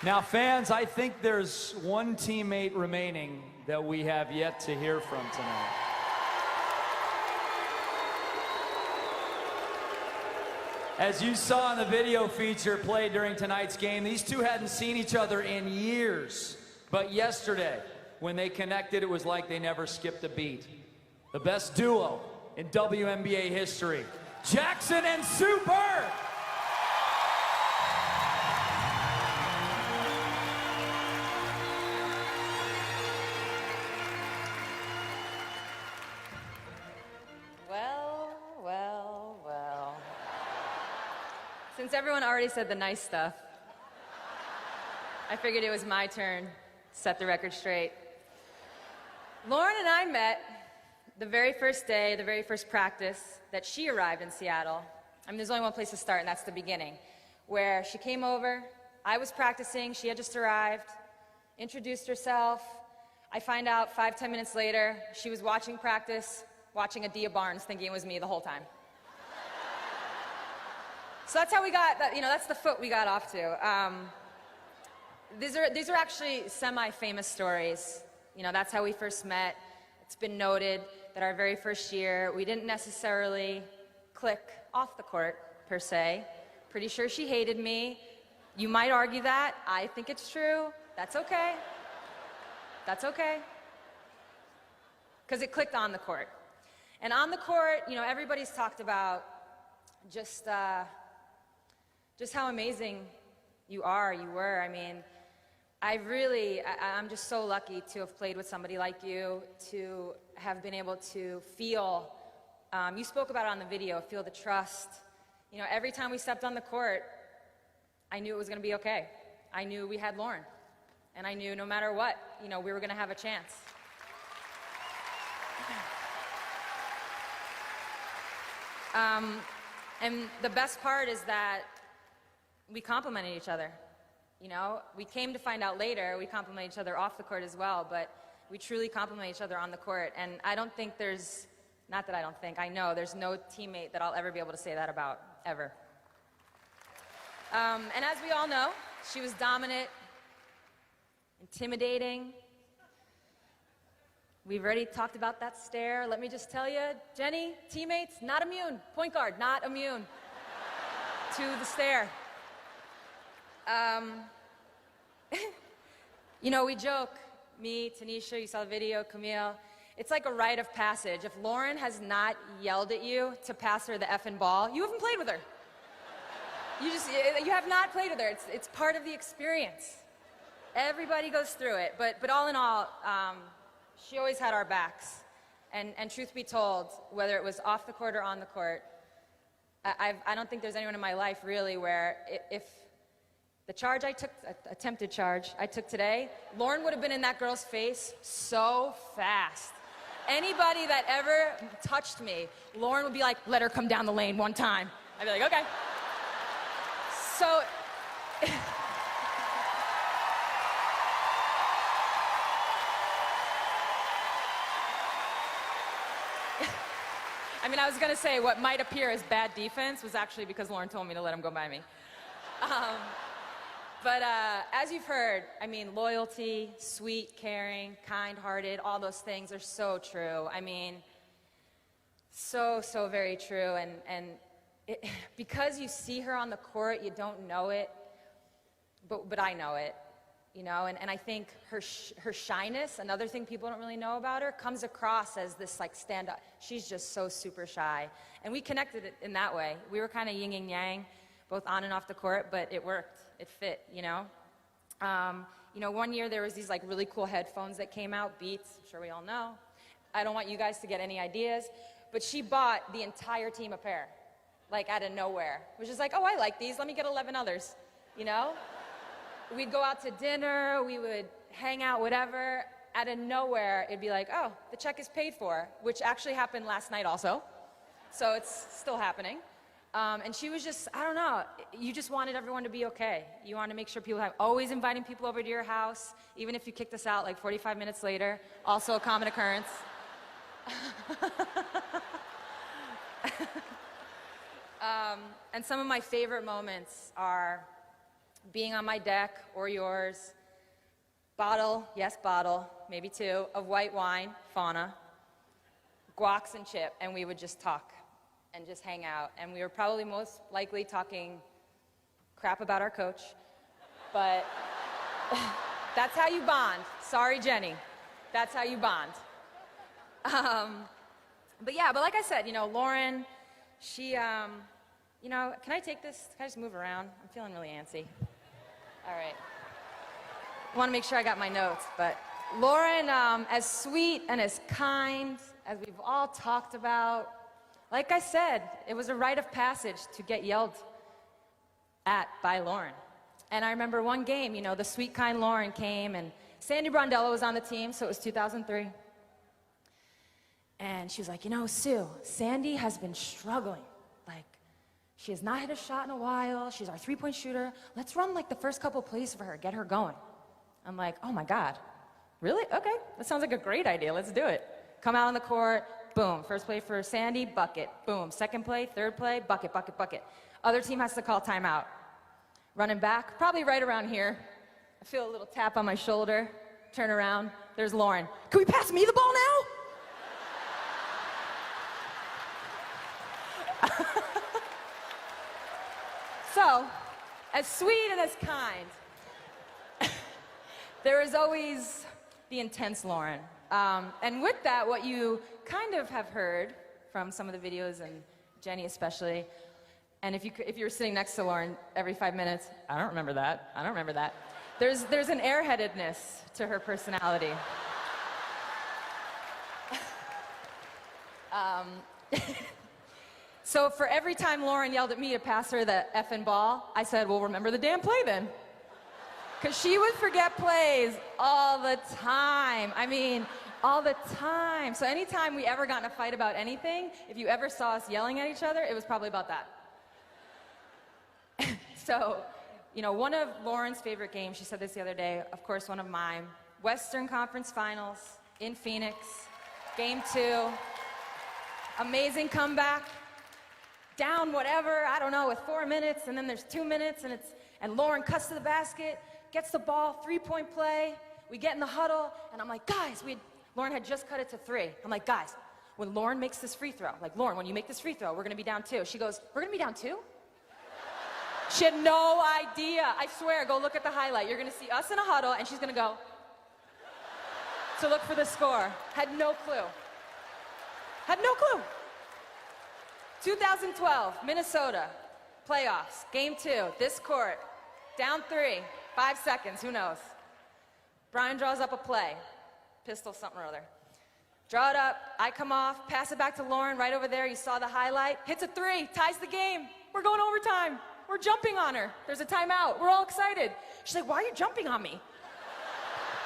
Now, fans, I think there's one teammate remaining that we have yet to hear from tonight. As you saw in the video feature played during tonight's game, these two hadn't seen each other in years. But yesterday, when they connected, it was like they never skipped a beat. The best duo in WNBA history, Jackson and Sue Bird. Well. Since everyone already said the nice stuff, I figured it was my turn to set the record straight. Lauren and I met the very first day, the very first practice that she arrived in Seattle. I mean, there's only one place to start, and that's the beginning, where she came over, I was practicing, she had just arrived, introduced herself. I find out 5-10 minutes later, she was watching practice, watching Adia Barnes, thinking it was me the whole time. So that's how we got, that's the foot we got off to. These are actually semi-famous stories. That's how we first met. It's been noted that our very first year, we didn't necessarily click off the court, per se. Pretty sure she hated me. You might argue that. I think it's true. That's okay. That's okay. Because it clicked on the court. And on the court, everybody's talked about just how amazing you were. I mean, I'm just so lucky to have played with somebody like you, to have been able to feel, you spoke about it on the video, feel the trust. Every time we stepped on the court, I knew it was going to be okay. I knew we had Lauren. And I knew no matter what, we were going to have a chance. And the best part is that we complimented each other. We came to find out later, we compliment each other off the court as well, but we truly compliment each other on the court. And I don't think I know there's no teammate that I'll ever be able to say that about, ever. And as we all know, she was dominant, intimidating. We've already talked about that stare. Let me just tell you, Jenny, teammates, not immune. Point guard, not immune to the stare. We joke, me, Tanisha, you saw the video, Camille, it's like a rite of passage. If Lauren has not yelled at you to pass her the effing ball, you haven't played with her. You have not played with her. It's part of the experience. Everybody goes through it, but all in all, she always had our backs. And truth be told, whether it was off the court or on the court, I don't think there's anyone in my life really where if the charge I took, attempted charge I took today, Lauren would have been in that girl's face so fast. Anybody that ever touched me, Lauren would be like, let her come down the lane one time. I'd be like, okay. So, I was going to say what might appear as bad defense was actually because Lauren told me to let him go by me. But as you've heard, loyalty, sweet, caring, kind-hearted, all those things are so true. So very true. And because you see her on the court, you don't know it, but I know it. And I think her shyness, another thing people don't really know about her, comes across as this stand-up. She's just so super shy. And we connected in that way. We were kind of yin and yang, both on and off the court, but it worked. It fit, One year there was these really cool headphones that came out, Beats, I'm sure we all know. I don't want you guys to get any ideas, but she bought the entire team a pair, out of nowhere. Which is oh, I like these, let me get 11 others, We'd go out to dinner, we would hang out, whatever. Out of nowhere, it'd be oh, the check is paid for, which actually happened last night also. So it's still happening. And she was just, I don't know, you just wanted everyone to be okay. You wanted to make sure people always inviting people over to your house, even if you kicked us out 45 minutes later, also a common occurrence. And some of my favorite moments are being on my deck or yours, bottle, yes, bottle, maybe two, of white wine, Fauna, guacs and chip, and we would just talk and just hang out. And we were probably most likely talking crap about our coach, but that's how you bond. Sorry, Jenny. That's how you bond. But like I said, Lauren, she, can I take this? Can I just move around? I'm feeling really antsy. All right. I want to make sure I got my notes, but Lauren, as sweet and as kind as we've all talked about, like I said, it was a rite of passage to get yelled at by Lauren. And I remember one game, the sweet, kind Lauren came, and Sandy Brondello was on the team, so it was 2003. And she was like, Sue, Sandy has been struggling. Like, she has not hit a shot in a while. She's our three-point shooter. Let's run, the first couple plays for her, get her going. I'm like, oh, my God. Really? Okay. That sounds like a great idea. Let's do it. Come out on the court. Boom. First play for Sandy, bucket. Boom. Second play, third play, bucket, bucket, bucket. Other team has to call timeout. Running back, probably right around here. I feel a little tap on my shoulder. Turn around. There's Lauren. Can we pass me the ball now? So, as sweet and as kind, there is always the intense Lauren. And with that, what you kind of have heard from some of the videos, and Jenny especially, and if you were sitting next to Lauren every 5 minutes, I don't remember that, I don't remember that. There's an airheadedness to her personality. So for every time Lauren yelled at me to pass her the effing ball, I said, well, remember the damn play then. Because she would forget plays all the time. I mean, all the time. So anytime we ever got in a fight about anything, if you ever saw us yelling at each other, it was probably about that. So, one of Lauren's favorite games, she said this the other day, of course, one of mine, Western Conference Finals in Phoenix, Game 2, amazing comeback, down whatever, I don't know, with 4 minutes, and then there's 2 minutes, and Lauren cuts to the basket, gets the ball, three-point play, we get in the huddle, and I'm like, guys, Lauren had just cut it to 3. I'm like, guys, when Lauren makes this free throw, Lauren, when you make this free throw, we're gonna be down 2. She goes, we're gonna be down 2? She had no idea. I swear, go look at the highlight. You're gonna see us in a huddle, and she's gonna go to look for the score. Had no clue. Had no clue. 2012, Minnesota, playoffs, Game 2, this court, down 3, 5 seconds, who knows? Brian draws up a play, pistol something or other. Draw it up, I come off, pass it back to Lauren right over there, you saw the highlight, hits a 3, ties the game, we're going overtime, we're jumping on her, there's a timeout, we're all excited. She's like, why are you jumping on me?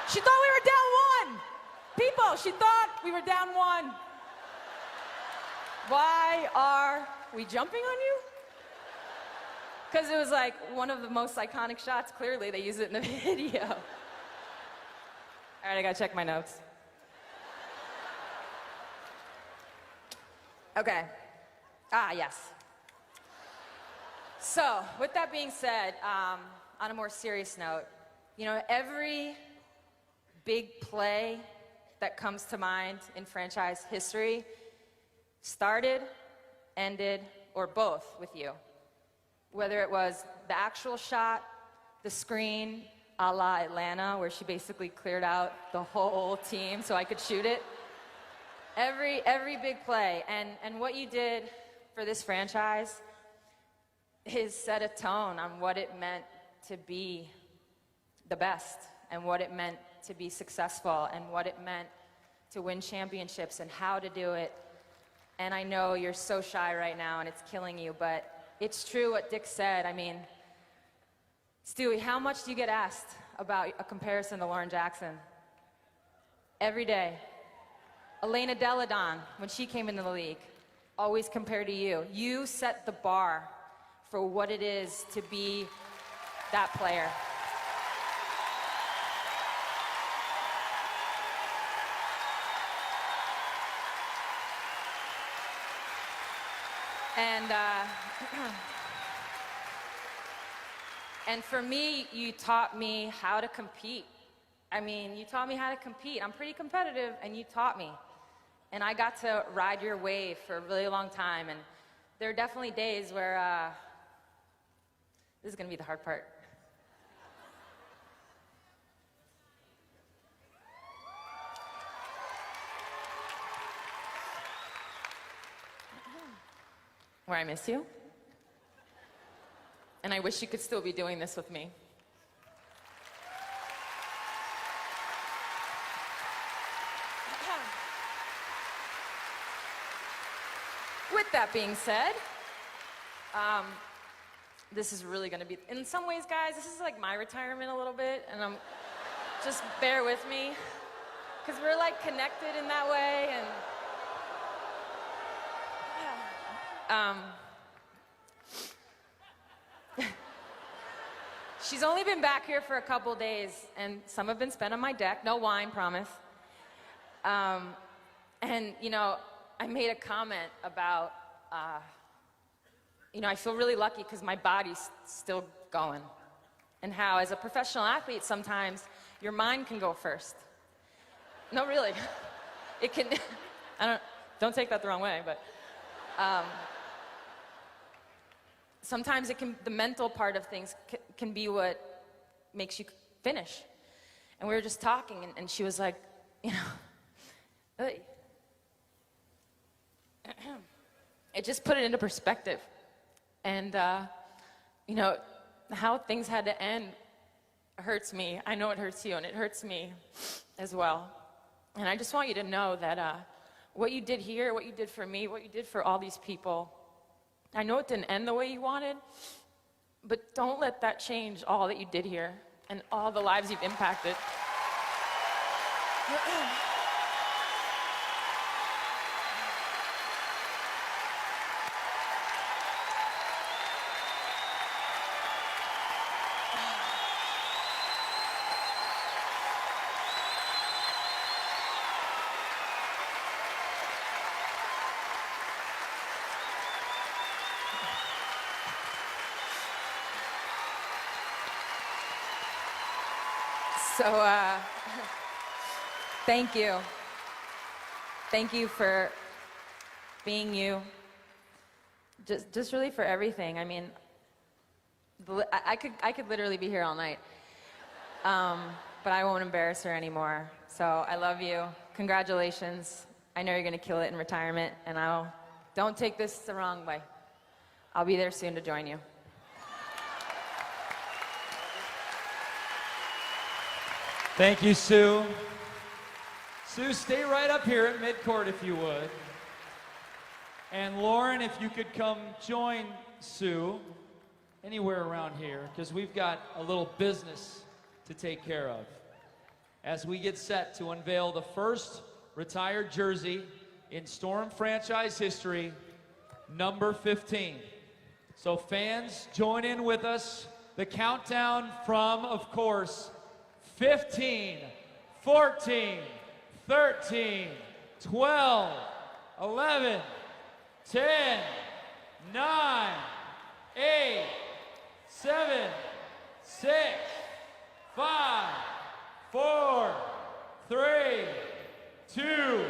She thought we were down 1. People, she thought we were down 1. Why are we jumping on you? Because it was one of the most iconic shots. Clearly, they use it in the video. All right, I gotta check my notes. Okay. Yes. So, with that being said, on a more serious note, every big play that comes to mind in franchise history started, ended, or both with you. Whether it was the actual shot, the screen, a la Atlanta, where she basically cleared out the whole team so I could shoot it. Every big play. And what you did for this franchise is set a tone on what it meant to be the best, and what it meant to be successful, and what it meant to win championships, and how to do it. And I know you're so shy right now, and it's killing you, but it's true what Dick said. I mean, Stewie, how much do you get asked about a comparison to Lauren Jackson? Every day. Elena Delle Donne, when she came into the league, always compared to you. You set the bar for what it is to be that player. And for me, you taught me how to compete. I mean, you taught me how to compete. I'm pretty competitive, and you taught me. And I got to ride your wave for a really long time. And there are definitely days where, this is gonna be the hard part. Where I miss you. And I wish you could still be doing this with me. With that being said, this is really gonna be, in some ways, guys, this is like my retirement a little bit, and just bear with me, because we're like connected in that way, and she's only been back here for a couple days, and some have been spent on my deck. No wine, promise. And, you know, I made a comment about, you know, I feel really lucky because my body's still going. And how, as a professional athlete, sometimes your mind can go first. No, really. It can, don't take that the wrong way, but sometimes the mental part of things can be what makes you finish. And we were just talking, and she was like, you know, it just put it into perspective. And, you know, how things had to end hurts me. I know it hurts you, and it hurts me as well. And I just want you to know that what you did here, what you did for me, what you did for all these people, I know it didn't end the way you wanted, but don't let that change all that you did here and all the lives you've impacted. So, thank you. Thank you for being you. Just really for everything. I mean, I could literally be here all night. But I won't embarrass her anymore. So I love you. Congratulations. I know you're gonna kill it in retirement, and don't take this the wrong way. I'll be there soon to join you. Thank you, Sue. Sue, stay right up here at midcourt if you would. And Lauren, if you could come join Sue anywhere around here, because we've got a little business to take care of as we get set to unveil the first retired jersey in Storm franchise history, number 15. So fans, join in with us. The countdown from, of course, 15, 14, 13, 12, 11, 10, 9, 8, 7, 6, 5, 4, 3, 2,